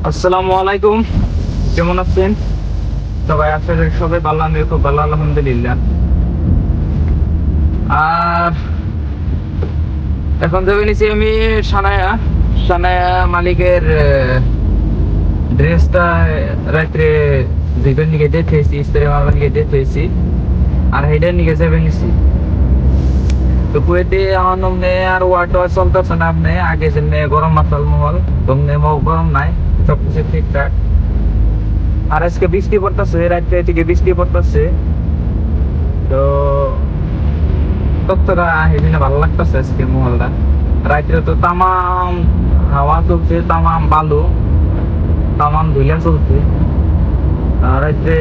আসসালামু আলাইকুম, কেমন আছেন সবাই? আসলে সবাই ভালো, আমি খুব ভালো আলহামদুলিল্লাহ। আর এখন যাবে নিছি আমি সানায়া সানায়া মালিকের ড্রেসটা রাত্রে দুইবার নিকে ডেট হয়েছি, ইস্তারি মারবার নিকে ডেট হয়েছি, আর হেডের নিকে যাবে নিছি। তো কুয়েতে আমার নমনে আর ওয়াটার চলতেছে না, আপনি আগে যেমনি গরম মাসাল মহল তমনে গরম নাই, সবকিছু ঠিকঠাক। আর আজকে বৃষ্টি পড়তেছে, রাত্রে থেকে বৃষ্টি পড়তেছে। তো তত্ত্বটা হেদিনে ভালো লাগতেছে আজকে মহলটা। রাত্রে তো তামাম হাওয়া চলছে, তামাম বালু, তামাম ধুলা চলছে। আর রাত্রে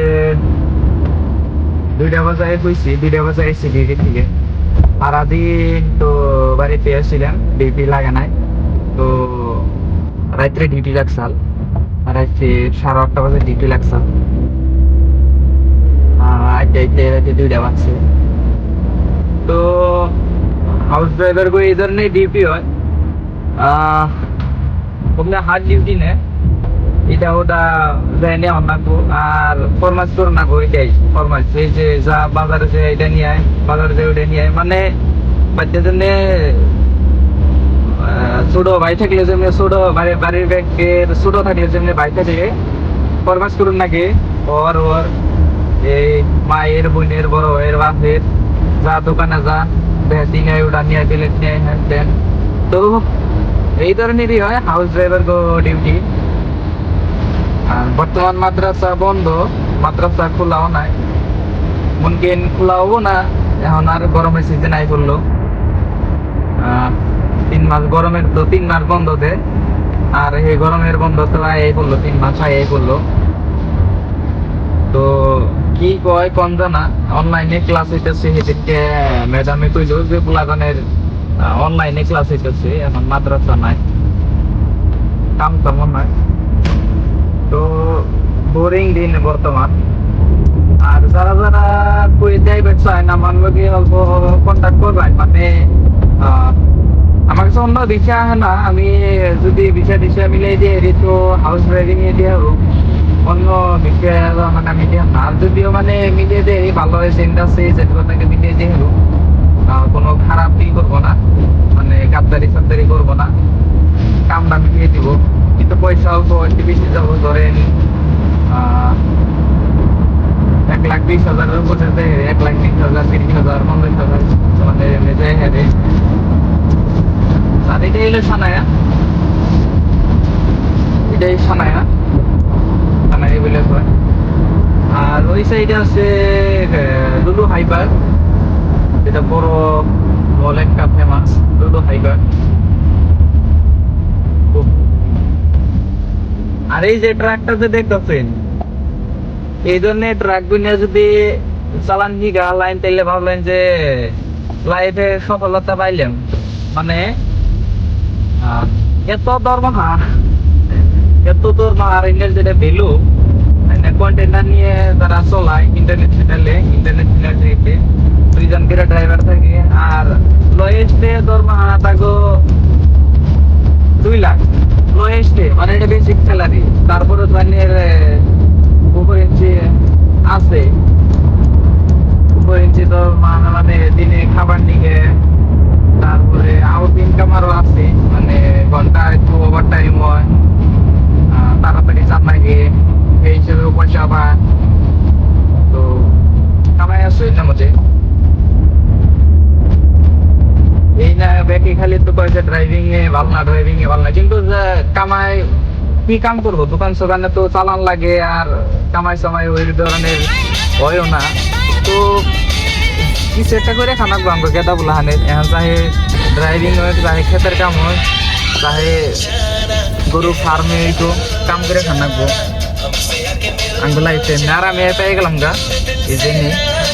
2টা বাজায় হয়েছি, 2টা বাজায় এসেছি ডিউটি থেকে। সারাদিন তো বাড়িতে আসছিলাম, ডিউটি লাগে নাই। তো রাত্রে ডিউটি লাগছাল, রাত্রে 8:30 বাজে ডিউটি লাগছাল। আইতে আইতে রাত্রে 2টা বাজছে। তো হাউস ড্রাইভার को इधर नहीं ड्यूटी হয়, ওখানে হার্ড ডিউটি নে, এটা ওটা যায় না অন্যান্য। আর ফরমাস করে না গো, এটাই ফরমাস, এই যে যা বাজারে যে এটা নিয়ে আয়, বাজারে যে ওটা নিয়ে আয়, মানে বাচ্চার জন্য ছোট ভাই থাকলে যেমনি ছোট বাড়ির ব্যাগের ছোট থাকলে যেমনি ভাই থাকে ফরমাস করুন নাকি ওর ওর এই মায়ের বোনের বড় ভাইয়ের বাপের যা দোকানে যা বেশি নেয়, ওটা নিয়ে প্লেট নেয়, হ্যান ত্যান। তো এই ধরনেরই হয় হাউস ড্রাইভার গো ডিউটি। আর বর্তমান মাদ্রাসা বন্ধ, মাদ্রাসা খোলাও নাই, মুমকিন খোলা হবো না এখন। আর গরমের সিজন আই করলো, 3 মাস গরমের, তো 3 মাস বন্ধ দেয়। আর এই গরমের বন্ধ তো এই করলো 3 মাস আই করলো। তো কি কয় কোন জানা, অনলাইনে ক্লাস হইতেছে, সেদিনকে ম্যাডামে কইলো যে পোলাগনের অনলাইনে ক্লাস হইতেছে, এখন মাদ্রাসা নাই, কাম তেমন নাই। তো বোরিং দিন বর্তমান। আর যারা যারা কই যাইবে চায় না, মানবে কি অল্প কন্ট্যাক্ট করবেন, মানে আমার কাছে অন্য বিষয় আহে না, আমি যদি বিষয় মিলাই দিয়ে এরি তো হাউস ড্রাইভিং এ দিয়ে হোক, অন্য বিষয় মানে আমি দিয়ে না। যদিও মানে মিলিয়ে দিয়ে ভালো হয়েছে, ইন্ডাস্ট্রি যেগুলোকে মিলিয়ে দিয়ে হোক, কোনো খারাপ ই করবো না, মানে গাদ্দারি সাদ্দারি করবো না, কামটা মিলিয়ে দিব। কিন্তু পয়সা অল্প একটু বেশি যাবো, ধরেন 1,20,000 উপরে দেয়, 1,20,000, 30,000, 50,000 মানে যায় হেরে। আর এটাই হলো সানায়া, এটাই সানায়া, সানাই বলে হয়। আর ওই সাইডে আছে লুলু হাইপার, যেটা বড় মল একটা ফেমাস, লুলু হাইপার। আর এই যে ট্রাকটা যে দেখতেছেন, এই জন্য ট্রাক গুলো যদি চালান হিগা লাইন, তাইলে ভাবলেন যে লাইফে সফলতা পাইলাম। মানে এত দরমহা, এত দরমহা, আর এর যেটা ভ্যালু, কন্টেনার নিয়ে তারা চলায় ইন্টারনেট 2জন করে ড্রাইভার থাকে। আর লোয়েস্টে দরমহা থাকো 2 লাখ, লোয়েস্টে, মানে এটা বেসিক স্যালারি। তারপরে ধরেন উপর ইঞ্চি আছে, উপর ইঞ্চি তো মানে দিনে খাবার নিয়ে, তারপরে আউট ইনকাম আরো আছে, মানে ঘন্টা একটু ওভার টাইম হয়, তাড়াতাড়ি চান্নাই গিয়ে এই হিসেবে পয়সা পায়। তো কামাই আছে এটার মধ্যে, এই না ব্যাকি খালি তো কয়েছে ড্রাইভিং এ ভালো না, কিন্তু কামাই কি কাম করবো, দোকান সোকানে তো চালান লাগে, আর কামাই সামাই ওই ধরনের হয়ও না। তো কিছু একটা করে খানা আমরা গেদা বলা হানে, এখন চাহে ড্রাইভিং হয়, চাহে ক্ষেতের কাম হয়, চাহে গরু ফার্মে তো কাম করে খানাকবো। আঙ্গুলা আইসে আর আমি পেয়ে গেলাম গা এই জন্যে।